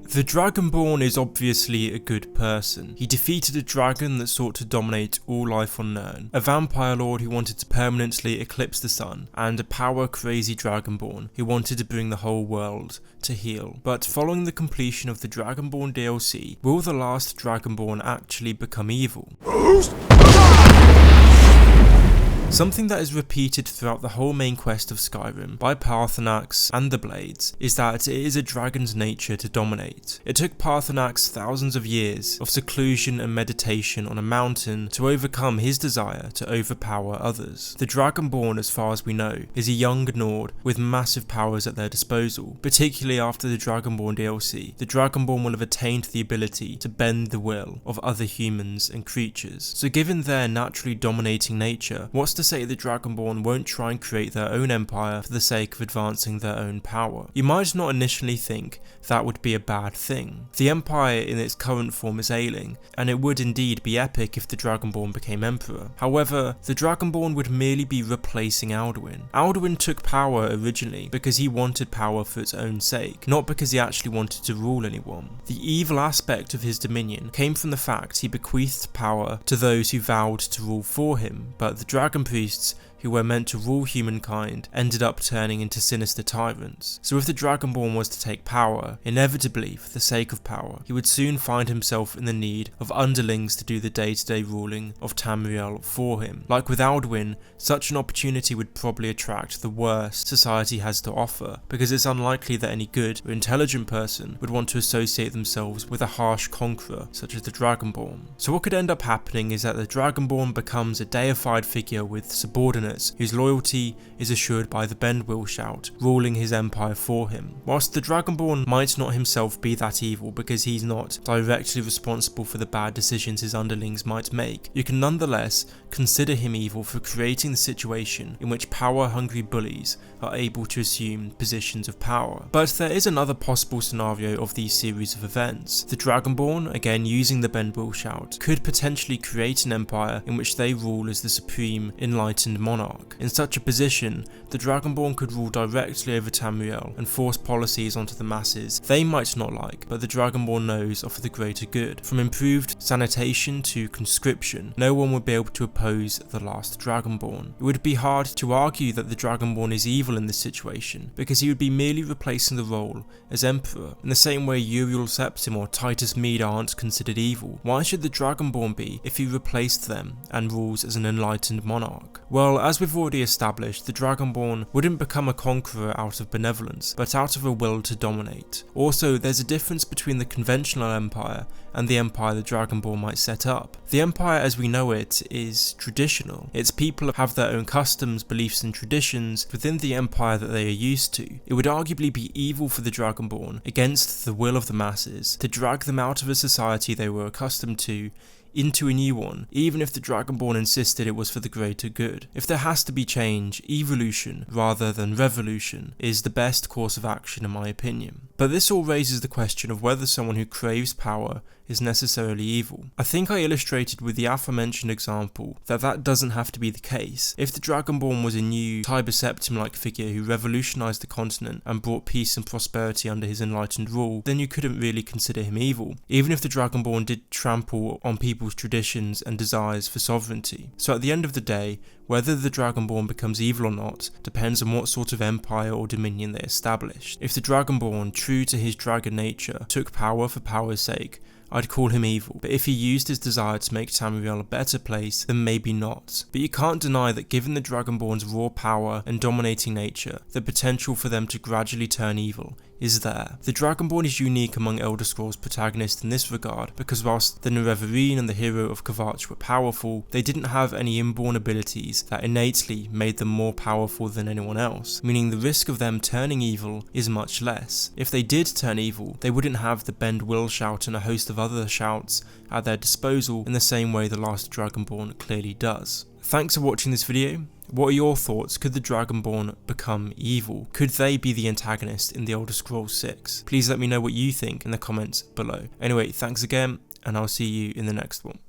The Dragonborn is obviously a good person. He defeated a dragon that sought to dominate all life on Nirn, a vampire lord who wanted to permanently eclipse the sun, and a power-crazy Dragonborn who wanted to bring the whole world to heel. But following the completion of the Dragonborn DLC, will the last Dragonborn actually become evil? Something that is repeated throughout the whole main quest of Skyrim by Paarthurnax and the Blades is that it is a dragon's nature to dominate. It took Paarthurnax thousands of years of seclusion and meditation on a mountain to overcome his desire to overpower others. The Dragonborn, as far as we know, is a young Nord with massive powers at their disposal. Particularly after the Dragonborn DLC, the Dragonborn will have attained the ability to bend the will of other humans and creatures. So given their naturally dominating nature, what's to say the Dragonborn won't try and create their own empire for the sake of advancing their own power? You might not initially think that would be a bad thing. The empire in its current form is ailing, and it would indeed be epic if the Dragonborn became emperor. However, the Dragonborn would merely be replacing Alduin. Alduin took power originally because he wanted power for its own sake, not because he actually wanted to rule anyone. The evil aspect of his dominion came from the fact he bequeathed power to those who vowed to rule for him, but the Dragon priests who were meant to rule humankind ended up turning into sinister tyrants. So if the Dragonborn was to take power, inevitably for the sake of power, he would soon find himself in the need of underlings to do the day-to-day ruling of Tamriel for him. Like with Alduin, such an opportunity would probably attract the worst society has to offer, because it's unlikely that any good or intelligent person would want to associate themselves with a harsh conqueror such as the Dragonborn. So what could end up happening is that the Dragonborn becomes a deified figure with subordinates whose loyalty is assured by the Bend Will Shout, ruling his empire for him. Whilst the Dragonborn might not himself be that evil because he's not directly responsible for the bad decisions his underlings might make, you can nonetheless consider him evil for creating the situation in which power-hungry bullies are able to assume positions of power. But there is another possible scenario of these series of events. The Dragonborn, again using the Bend Will Shout, could potentially create an empire in which they rule as the supreme enlightened monarch. In such a position, the Dragonborn could rule directly over Tamriel and force policies onto the masses they might not like, but the Dragonborn knows are for the greater good. From improved sanitation to conscription, no one would be able to oppose the last Dragonborn. It would be hard to argue that the Dragonborn is evil in this situation, because he would be merely replacing the role as emperor, in the same way Uriel Septim or Titus Mede aren't considered evil. Why should the Dragonborn be if he replaced them and rules as an enlightened monarch? Well, as we've already established, the Dragonborn wouldn't become a conqueror out of benevolence, but out of a will to dominate. Also, there's a difference between the conventional empire and the empire the Dragonborn might set up. The empire as we know it is traditional. Its people have their own customs, beliefs and traditions within the empire that they are used to. It would arguably be evil for the Dragonborn, against the will of the masses, to drag them out of a society they were accustomed to into a new one, even if the Dragonborn insisted it was for the greater good. If there has to be change, evolution rather than revolution is the best course of action in my opinion. But this all raises the question of whether someone who craves power is necessarily evil. I think I illustrated with the aforementioned example that that doesn't have to be the case. If the Dragonborn was a new Tiber Septim-like figure who revolutionised the continent and brought peace and prosperity under his enlightened rule, then you couldn't really consider him evil, even if the Dragonborn did trample on people's traditions and desires for sovereignty. So at the end of the day, whether the Dragonborn becomes evil or not depends on what sort of empire or dominion they established. If the Dragonborn, true to his dragon nature, took power for power's sake, I'd call him evil, but if he used his desire to make Tamriel a better place, then maybe not. But you can't deny that given the Dragonborn's raw power and dominating nature, the potential for them to gradually turn evil is there. The Dragonborn is unique among Elder Scrolls protagonists in this regard, because whilst the Nerevarine and the hero of Kvatch were powerful, they didn't have any inborn abilities that innately made them more powerful than anyone else, meaning the risk of them turning evil is much less. If they did turn evil, they wouldn't have the Bend Will Shout and a host of other shouts at their disposal in the same way the last Dragonborn clearly does. Thanks for watching this video. What are your thoughts? Could the Dragonborn become evil? Could they be the antagonist in the Elder Scrolls 6? Please let me know what you think in the comments below. Anyway, thanks again, and I'll see you in the next one.